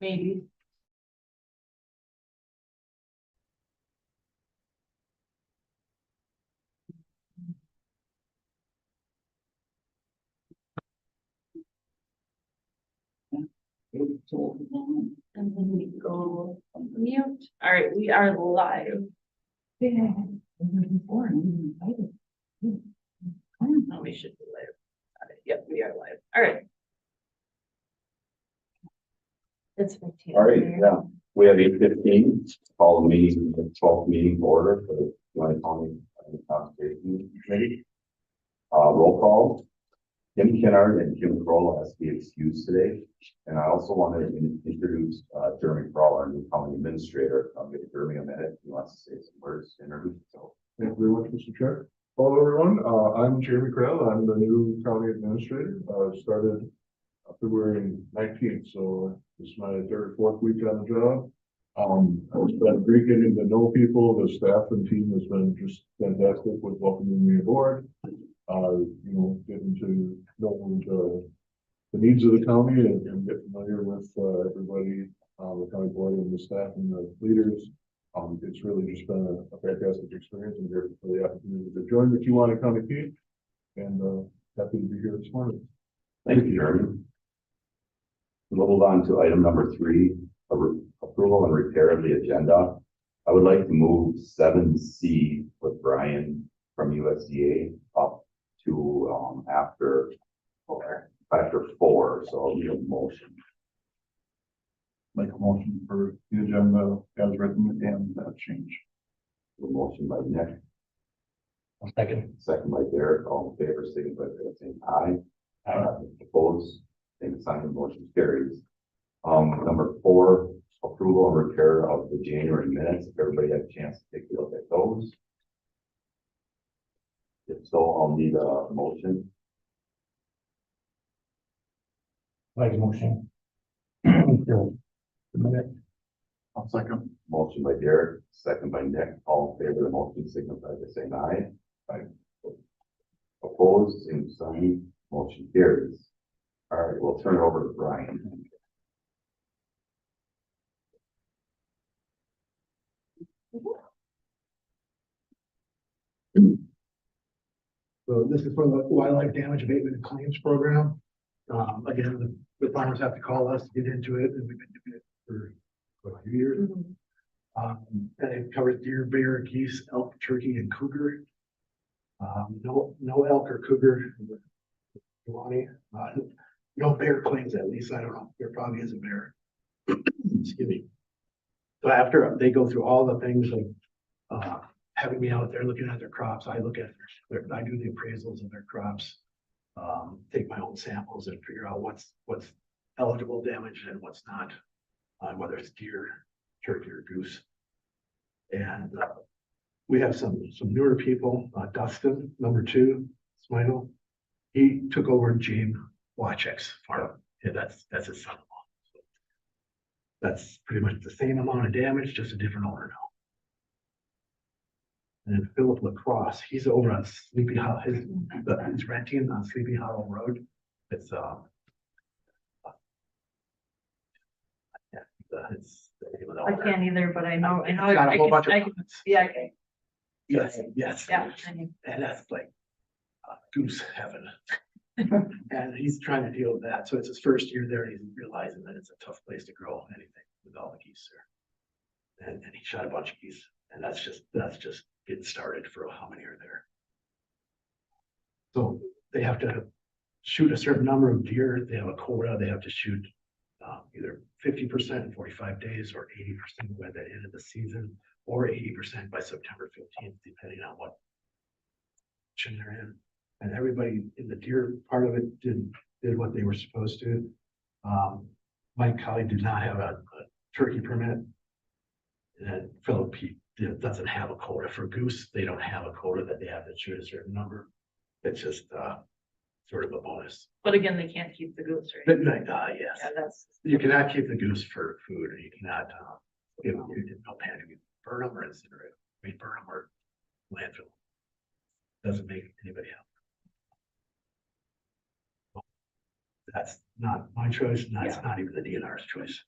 Maybe. And then we go mute. All right, we are live. Yeah. Oh, we should be live. Got it. Yep, we are live. All right. It's 15. All right, yeah, we have 8:15, call the meeting, the 12th meeting order for the Joint County Conservation Committee. Roll call, Kim Kennard and Jim Kroll has to be excused today. And I also want to introduce Jeremy Kroll, our new county administrator. I'll give Jeremy a minute. He wants to say some words to introduce himself. Thank you very much, Mr. Chair. Hello, everyone. I'm Jeremy Krell. I'm the new county administrator. Started February 19th, so this is my third or fourth week on the job. It's been great getting to know people. The staff and team has been just fantastic with welcoming me aboard. Getting to know the needs of the county and get familiar with everybody, the county board and the staff and the leaders. It's really just been a fantastic experience and grateful for the opportunity to join the Kewaunee County team, and happy to be here this morning. Thank you, Jeremy. We'll move on to item number 3, approval and repair of the agenda. I would like to move 7C with Brian from USDA up to after 4, so I'll need a motion. Make a motion for the agenda as written and that change. A motion by Nick, second by Derek, all in favor, signify by saying aye. Opposed, same sign, motion carries. Number 4, approval and repair of the January minutes. If everybody had a chance to take a look at those. If so, I'll need a motion. Like a motion. I'll second. Motion by Derek, second by Nick, all in favor of the motion, signify by saying aye. Aye. Opposed, same sign, motion carries. All right, we'll turn it over to Brian. So this is for the wildlife damage abatement and claims program. Again, the farmers have to call us to get into it, and we've been doing it for a few years. And it covers deer, bear, geese, elk, turkey, and cougar. No elk or cougar. No bear claims, at least. I don't know. There probably is a bear. Excuse me. So after they go through all the things like having me out there looking at their crops, I look at I do the appraisals of their crops, take my own samples and figure out what's eligible damage and what's not, whether it's deer, turkey, or goose. And we have some newer people. Dustin, number 2, Smidle, he took over James Wachek's farm. Yeah, that's his son-in-law. So that's pretty much the same amount of damage, just a different owner now. And then Philip Lacrosse, he's over on Sleepy Hollow. He's renting on Sleepy Hollow Road. It's it's the name of the I owner. can't either, but I know. It's got a whole bunch of comments. Yeah, okay. Yes. Yeah. I mean, And that's like goose heaven. And he's trying to deal with that. So it's his first year there, and he's realizing that it's a tough place to grow anything with all the geese there. And he shot a bunch of geese, and that's just getting started for how many are there. So they have to shoot a certain number of deer. They have a quota. They have to shoot either 50% in 45 days, or 80% by the end of the season, or 80% by September 15th, depending on what position they're in. And everybody in the deer part of it did what they were supposed to. My colleague did not have a turkey permit, and Philip doesn't have a quota for goose. They don't have a quota that they have to shoot a certain number. It's just sort of a bonus. but again, they can't keep the goose, right? But yes, Yeah, that's. you cannot keep the goose for food, or you cannot give them no panic. You burn them or incinerate them. I mean, burn them or landfill. Doesn't make anybody happy. That's not my choice, and that's not even the DNR's choice.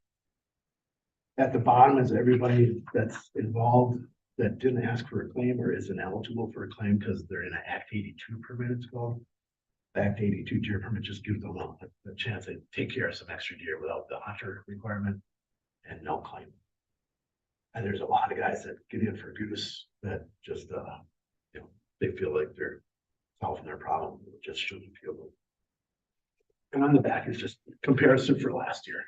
At the bottom is everybody that's involved that didn't ask for a claim or isn't eligible for a claim because they're in an Act 82 permit, it's called. The Act 82 deer permit just gives them a chance to take care of some extra deer without the hunter requirement and no claim. And there's a lot of guys that get in for goose that just, you know, they feel like they're solving their problem, just shouldn't feel it. And on the back is just comparison for last year.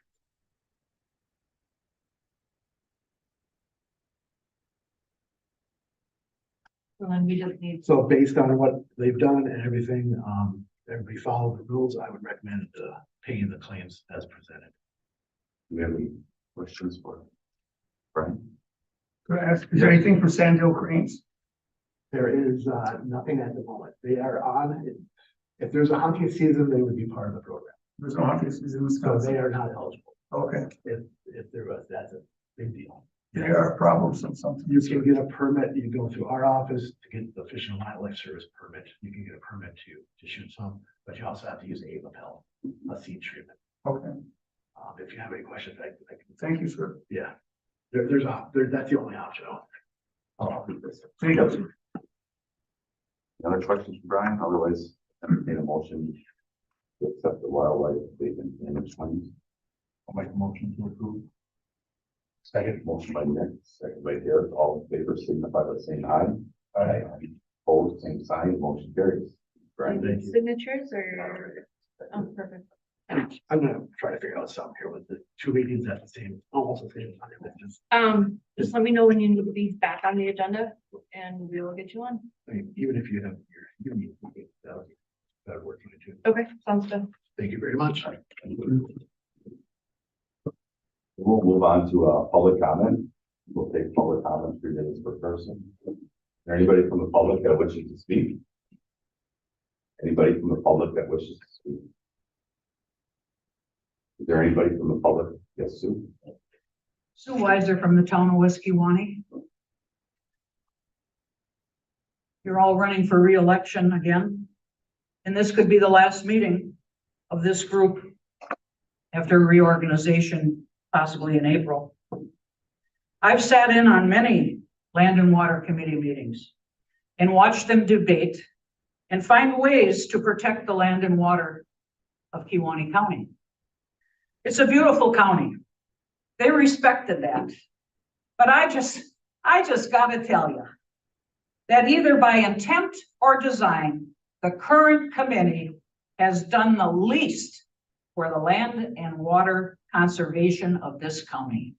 So then we just need, So based on what they've done and everything, everybody follow the rules, I would recommend paying the claims as presented. Do we have any questions for Brian? Could I ask, is there anything for Sandhill Cranes? There is nothing at the moment. They are on, if there's a hunting season, they would be part of the program. There's no hunting season in So they Wisconsin. are not eligible. Okay, If there was, that's a big deal. there are problems and something. You can get a permit, you go through our office to get the Fish and Wildlife Service permit. You can get a permit to shoot some, but you also have to use Avapel, a seed treatment. Okay, If you have any questions, I can, thank you, sir. yeah. That's the only option. Thank you. Any other questions for Brian? Otherwise, entertain a motion to accept the wildlife abatement damage claims. I'll make a motion to approve. Second, motion by Nick, second by Derek, all in favor, signify by saying aye. Aye. Opposed, same sign, motion carries. Brian, thank you. signatures or, oh, perfect. I'm gonna try to figure out something here with the two meetings at the same, almost the same time. It's just, Just let me know when you need these back on the agenda and we will get you on. I mean, even if you have your, you need, that'll work for you too. Okay, sounds good. Thank you very much. We'll move on to public comment. We'll take public comment 3 minutes per person. Is there anybody from the public that wishes to speak? Anybody from the public that wishes to speak? Is there anybody from the public? Yes, Sue? Sue Weiser from the town of Weskewaunee. You're all running for re-election again, and this could be the last meeting of this group after reorganization, possibly in April. I've sat in on many Land and Water Committee meetings and watched them debate and find ways to protect the land and water of Kewaunee County. It's a beautiful county. They respected that. But I just gotta tell you that either by intent or design, the current committee has done the least for the land and water conservation of this county.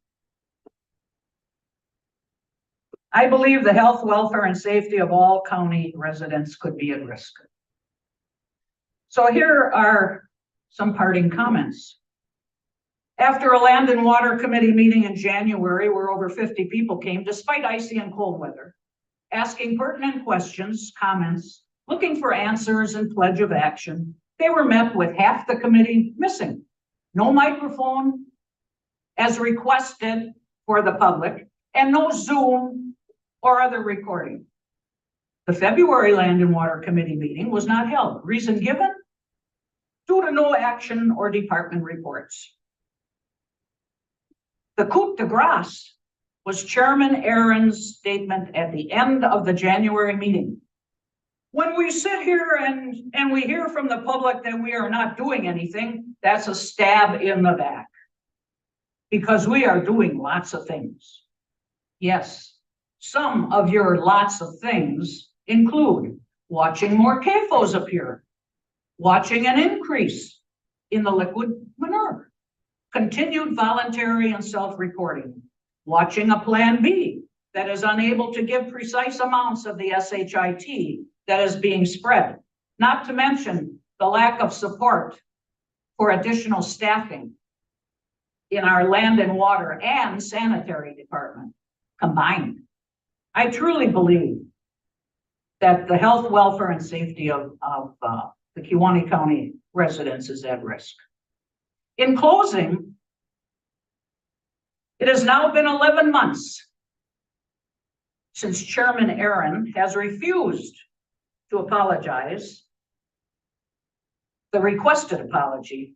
I believe the health, welfare, and safety of all county residents could be at risk. So here are some parting comments. After a Land and Water Committee meeting in January where over 50 people came despite icy and cold weather, asking pertinent questions, comments, looking for answers and pledge of action, they were met with half the committee missing. No microphone as requested for the public and no Zoom or other recording. The February Land and Water Committee meeting was not held. Reason given? Due to no action or department reports. The coup de grace was Chairman Aaron's statement at the end of the January meeting. When we sit here and we hear from the public that we are not doing anything, that's a stab in the back. Because we are doing lots of things. Yes, some of your lots of things include watching more CAFOs appear, watching an increase in the liquid manure, continued voluntary and self-reporting, watching a Plan B that is unable to give precise amounts of the SHIT that is being spread, not to mention the lack of support for additional staffing in our land and water and sanitary department combined. I truly believe that the health, welfare, and safety of the Kewaunee County residents is at risk. In closing, it has now been 11 months since Chairman Aaron has refused to apologize. The requested apology,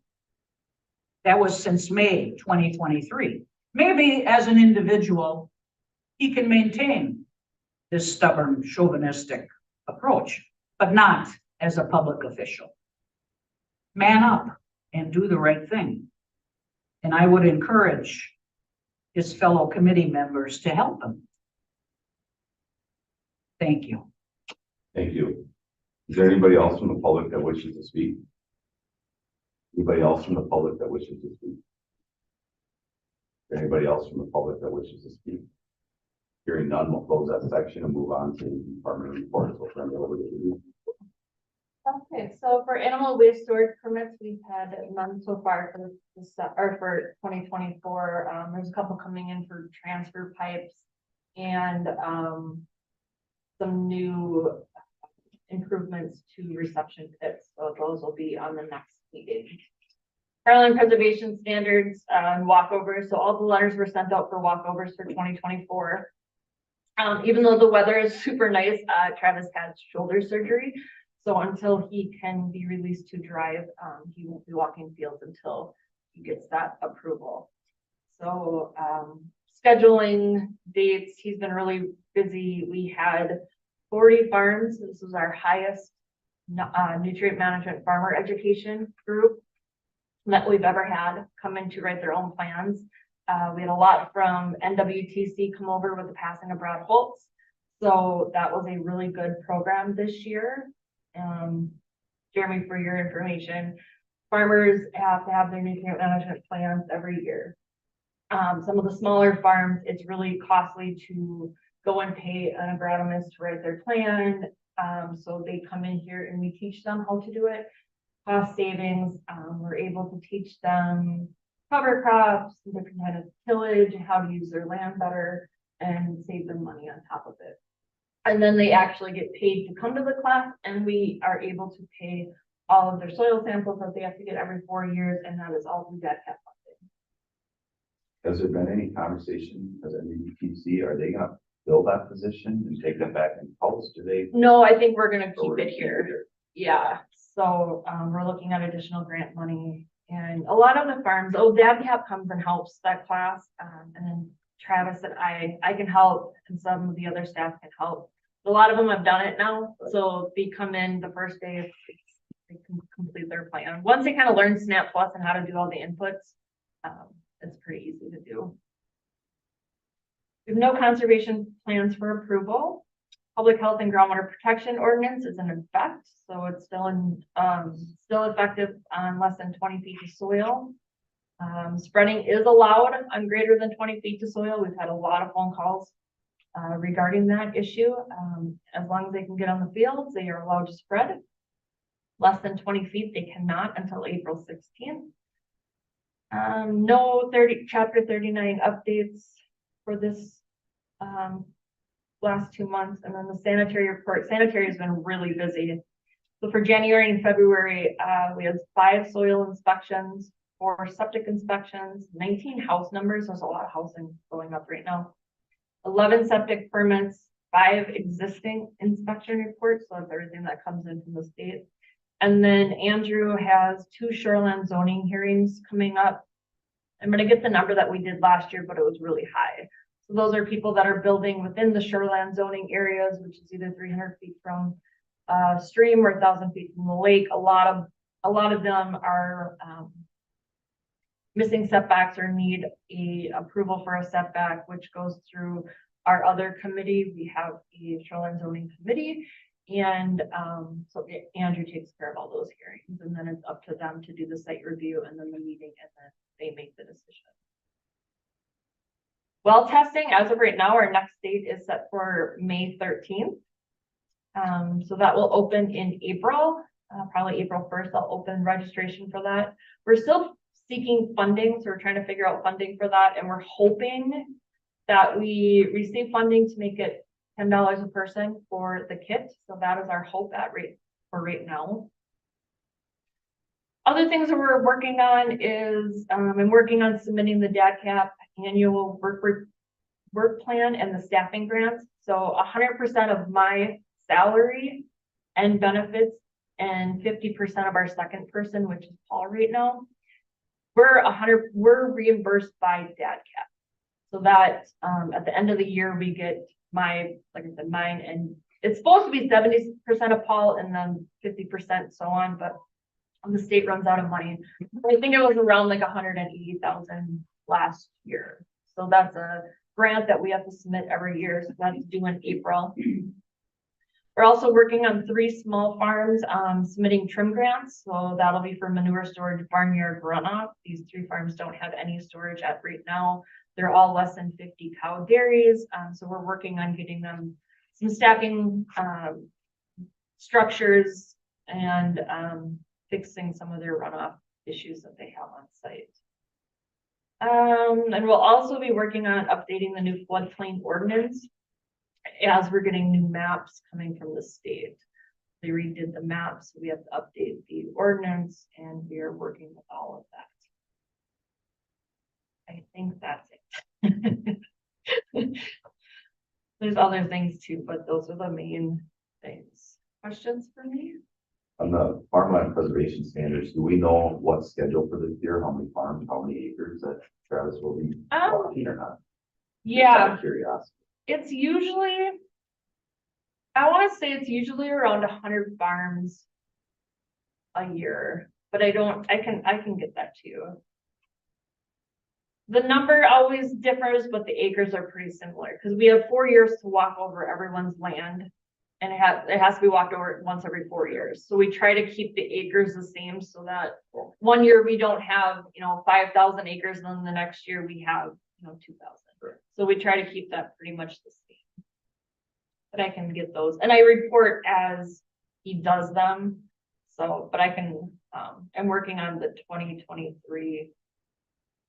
that was since May 2023. Maybe as an individual, he can maintain this stubborn chauvinistic approach, but not as a public official. Man up and do the right thing. And I would encourage his fellow committee members to help him. Thank you. Thank you. Is there anybody else from the public that wishes to speak? Anybody else from the public that wishes to speak? Is there anybody else from the public that wishes to speak? Hearing none, we'll close that section and move on to department reports. We'll turn it over to you. Okay, so for animal waste storage permits, we've had none so far for this, or for 2024. There's a couple coming in for transfer pipes and some new improvements to reception pits. So those will be on the next meeting. Shoreline preservation standards and walkovers. So all the letters were sent out for walkovers for 2024. Even though the weather is super nice, Travis had shoulder surgery. So until he can be released to drive, he won't be walking fields until he gets that approval. So scheduling dates, he's been really busy. We had 40 farms. This was our highest nutrient management farmer education group that we've ever had come in to write their own plans. We had a lot from NWTC come over with the passing of Brad Holtz. So that was a really good program this year. Jeremy, for your information, farmers have to have their nutrient management plans every year. Some of the smaller farms, it's really costly to go and pay an agronomist to write their plan. So they come in here and we teach them how to do it. Cost savings, we're able to teach them cover crops, different kind of tillage, how to use their land better, and save them money on top of it. And then they actually get paid to come to the class, and we are able to pay all of their soil samples that they have to get every 4 years, and that is all through DATCP funding. Has there been any conversation as NWTC? Are they gonna fill that position and take them back in house? Do they? No, I think we're gonna keep it here. Yeah, so we're looking at additional grant money, and a lot of the farms, DATCP comes and helps that class, and then Travis and I can help, and some of the other staff can help. A lot of them have done it now, so they come in the first day, they can complete their plan. Once they kind of learn Snap Plus and how to do all the inputs, it's pretty easy to do. We have no conservation plans for approval. Public health and groundwater protection ordinance is in effect, so it's still effective on less than 20 feet of soil. Spreading is allowed on greater than 20 feet to soil. We've had a lot of phone calls regarding that issue. As long as they can get on the fields, they are allowed to spread. Less than 20 feet, they cannot until April 16th. No chapter 39 updates for this last 2 months. And then the sanitary report, sanitary has been really busy. So for January and February, we had 5 soil inspections, 4 septic inspections, 19 house numbers. There's a lot of housing going up right now. 11 septic permits, 5 existing inspection reports. So that's everything that comes in from the state. And then Andrew has 2 shoreline zoning hearings coming up. I'm going to get the number that we did last year, but it was really high. So those are people that are building within the shoreline zoning areas, which is either 300 feet from stream or 1,000 feet from the lake. A lot of them are missing setbacks or need a approval for a setback, which goes through our other committee. We have a shoreline zoning committee, and so Andrew takes care of all those hearings, and then it's up to them to do the site review and then the meeting, and then they make the decision. Well, testing, as of right now, our next date is set for May 13th. So that will open in April, probably April 1st. I'll open registration for that. We're still seeking funding, so we're trying to figure out funding for that, and we're hoping that we receive funding to make it $10 a person for the kit. So that is our hope at right now. Other things that we're working on is I'm working on submitting the DATCP annual work plan and the staffing grants. So 100% of my salary and benefits and 50% of our second person, which is Paul right now, we're reimbursed by DATCP. So that, at the end of the year, we get like I said, mine, and it's supposed to be 70% of Paul and then 50% so on, but the state runs out of money. I think it was around like 180,000 last year. So that's a grant that we have to submit every year. So that's due in April. We're also working on 3 small farms, submitting trim grants. So that'll be for manure storage, barnyard runoff. These 3 farms don't have any storage at right now. They're all less than 50 cow dairies. So we're working on getting them some stacking, structures and, fixing some of their runoff issues that they have on site. And we'll also be working on updating the new floodplain ordinance as we're getting new maps coming from the state. They redid the maps, so we have to update the ordinance, and we are working with all of that. I think that's it. There's other things too, but those are the main things. Questions for me? On the farmland preservation standards, do we know what's scheduled for this year? How many farms, how many acres that Travis will be walking or not? Just out Yeah, of curiosity. it's usually, I want to say it's usually around 100 farms a year, but I can get that to you. The number always differs, but the acres are pretty similar because we have 4 years to walk over everyone's land. And it has to be walked over once every 4 years. So we try to keep the acres the same so that 1 year we don't have, 5,000 acres, and then the next year we have, 2,000. Right. So we try to keep that pretty much the same. But I can get those, and I report as he does them. So, but I can, I'm working on the 2023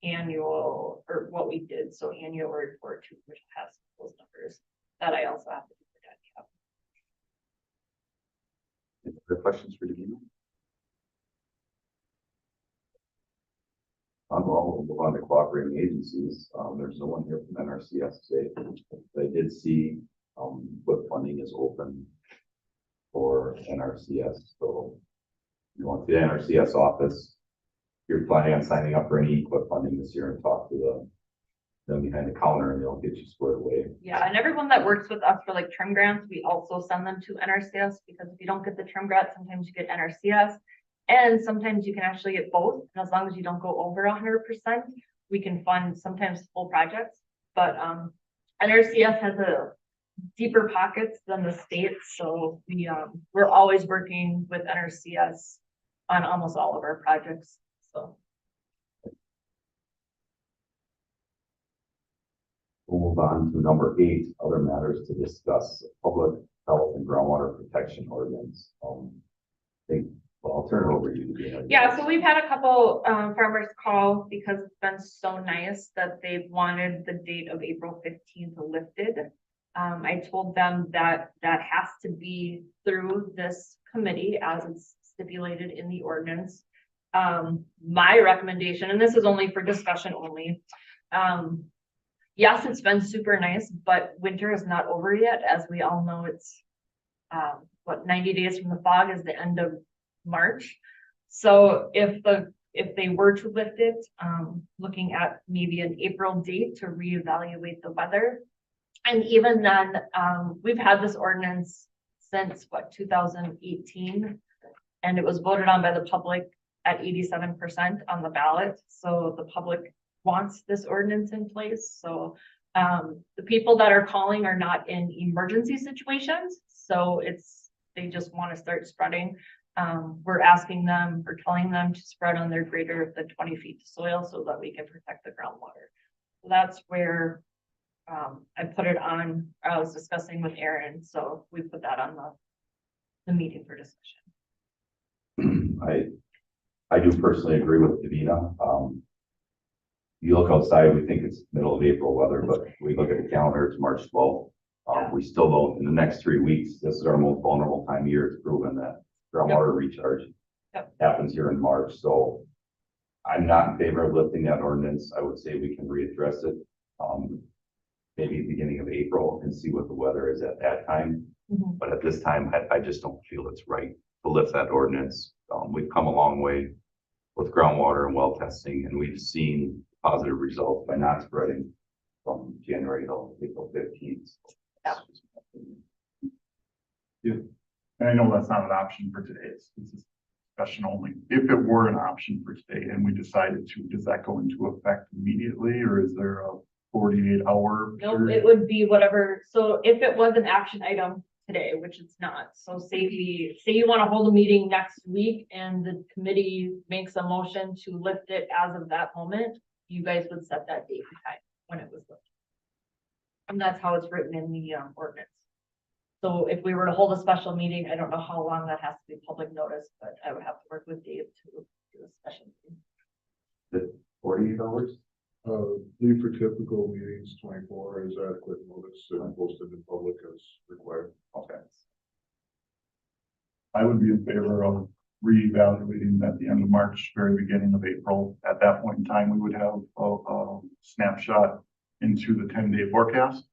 annual, or what we did. So annual report too, which has those numbers that I also have to do for that. Any other questions for Davina? We'll move on to cooperating agencies. There's no one here from NRCS today. I did see, what funding is open for NRCS. So you want the NRCS office, you're planning on signing up for any equip funding this year and talk to them behind the counter and they'll get you squared away. Yeah, and everyone that works with us for like trim grants, we also send them to NRCS, because if you don't get the trim grant, sometimes you get NRCS. And sometimes you can actually get both. And as long as you don't go over 100%, we can fund sometimes full projects. But NRCS has a deeper pockets than the state. So we're always working with NRCS on almost all of our projects. So We'll move on to number 8, other matters to discuss, public health and groundwater protection ordinance. I'll turn it over to you. yeah, so we've had a couple farmers call because it's been so nice that they've wanted the date of April 15th lifted. I told them that has to be through this committee as it's stipulated in the ordinance. My recommendation, and this is only for discussion only, yes, it's been super nice, but winter is not over yet. As we all know, it's 90 days from the fog is the end of March. So if they were to lift it, looking at maybe an April date to reevaluate the weather. And even then, we've had this ordinance since 2018, and it was voted on by the public at 87% on the ballot. So the public wants this ordinance in place. So the people that are calling are not in emergency situations. So they just want to start spreading. We're asking them or telling them to spread on their greater than 20 feet to soil so that we can protect the groundwater. So that's where I put it on. I was discussing with Aaron, so we put that on the meeting for discussion. I do personally agree with Davina. You look outside, we think it's middle of April weather, but we look at the calendar, it's March 12th. We still don't, in the next 3 weeks, this is our most vulnerable time of year. It's proven that groundwater recharge happens here in March. So I'm not in favor of lifting that ordinance. I would say we can readdress it maybe beginning of April and see what the weather is at that time. But at this time, I just don't feel it's right to lift that ordinance. We've come a long way with groundwater and well testing, and we've seen positive results by not spreading. from January to April 15th. And I know that's not an option for today, it's a discussion only. If it were an option for today and we decided to, does that go into effect immediately or is there a 48-hour? Nope, it would be whatever, so if it was an action item today, which it's not, so say you wanna hold a meeting next week and the committee makes a motion to lift it as of that moment, you guys would set that date and time when it was lifted. And that's how it's written in the ordinance. So if we were to hold a special meeting, I don't know how long that has to be public notice, but I would have to work with Dave to do a special meeting. 48 hours? Leave for typical meetings, 24 is adequate notice and posted in public as required. Okay. I would be in favor of reevaluating at the end of March, very beginning of April. At that point in time, we would have a snapshot into the 10-day forecast.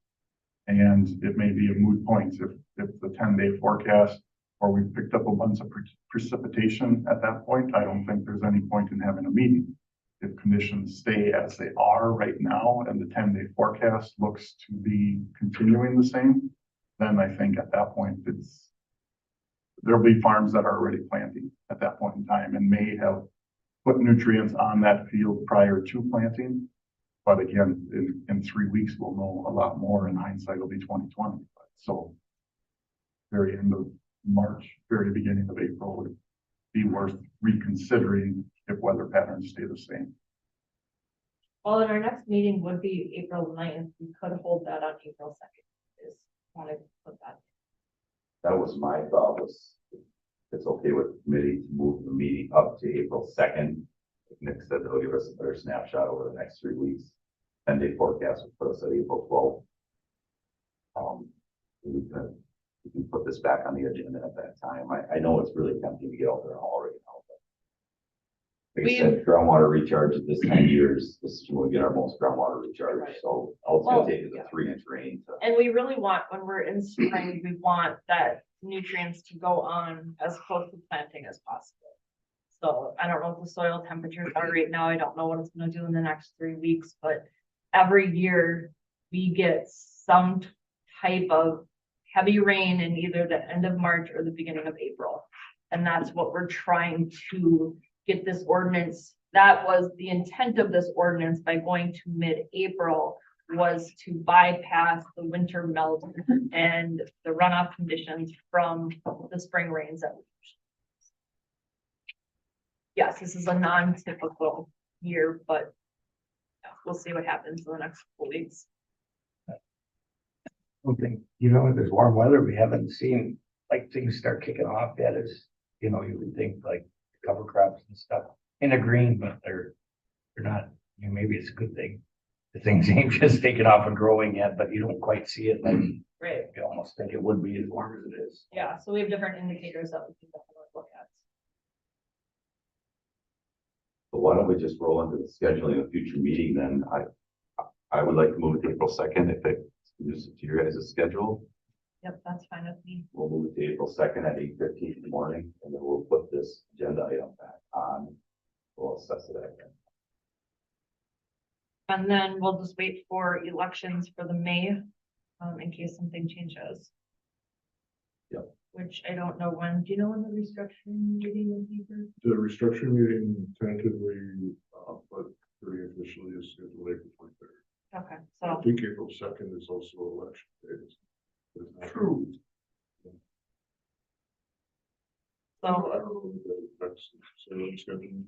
And it may be a moot point if the 10-day forecast, or we picked up a bunch of precipitation at that point. I don't think there's any point in having a meeting. If conditions stay as they are right now and the 10-day forecast looks to be continuing the same, then I think at that point there'll be farms that are already planting at that point in time and may have put nutrients on that field prior to planting. But again, in 3 weeks, we'll know a lot more. In hindsight, it'll be 2020. So very end of March, very beginning of April would be worth reconsidering if weather patterns stay the same. Well, and our next meeting would be April 9th. We could hold that on April 2nd. Is wanted to put that. That was my thought, was it's okay with the committee to move the meeting up to April 2nd. Nick said they'll give us a better snapshot over the next 3 weeks. 10-day forecast will put us at April 12th. We can put this back on the agenda at that time. I know it's really tempting to get out there already now. But like I said, groundwater recharge at this time of year this is when we get our most groundwater recharge. Right. So all it's gonna take is yeah. a 3-inch rain. And we really want, when we're in spring, we want that nutrients to go on as close to planting as possible. So I don't know what the soil temperatures are right now. I don't know what it's gonna do in the next 3 weeks, but every year we get some type of heavy rain in either the end of March or the beginning of April. And that's what we're trying to get this ordinance. That was the intent of this ordinance by going to mid-April, was to bypass the winter melt and the runoff conditions from the spring rains that we yes, this is a non-typical year, but yeah, we'll see what happens in the next couple weeks. Something, you know, with this warm weather, we haven't seen like things start kicking off yet. As you know, you would think like cover crops and stuff in the green, but they're not. I mean, maybe it's a good thing. The things ain't just taking off and growing yet, but you don't quite see it like Right. you almost think it would be as warm as it is. Yeah, so we have different indicators that we can definitely look at. So why don't we just roll into the scheduling of a future meeting then? I would like to move it to April 2nd if it is to your guys' schedule. Yep, that's fine with me. We'll move it to April 2nd at 8:15 in the morning, and then we'll put this agenda item back on. We'll assess it again. And then we'll just wait for elections for the May, in case something changes. Yep. Which I don't know when. Do you know when the restructuring meeting will be? The restructuring meeting tentatively, but pretty officially is scheduled April 23rd. Okay, I so, think April 2nd is also election day. True. I so, don't know if that's scheduling.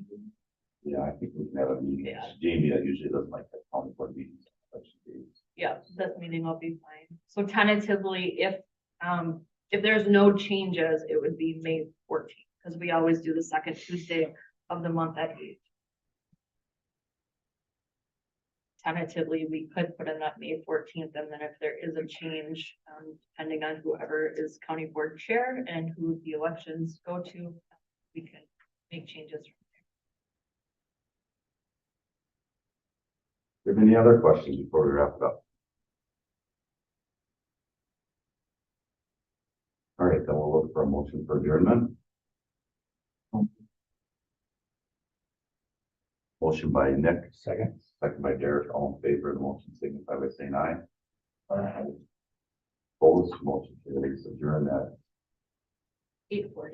Yeah, I think we can have a meeting. Yeah. Jamie usually doesn't like the county board meetings. yeah, this meeting will be fine. So tentatively, if there's no changes, it would be May 14th, because we always do the second Tuesday of the month at 8. Tentatively, we could put in that May 14th, and then if there is a change, depending on whoever is county board chair and who the elections go to, we can make changes. Do you have any other questions before we wrap it up? All right, then we'll look for a motion for adjournment. Motion by Nick, Second. second by Derek, all in favor of the motion, signify by saying aye. Aye. Opposed, motion carries, adjourn at 8:40.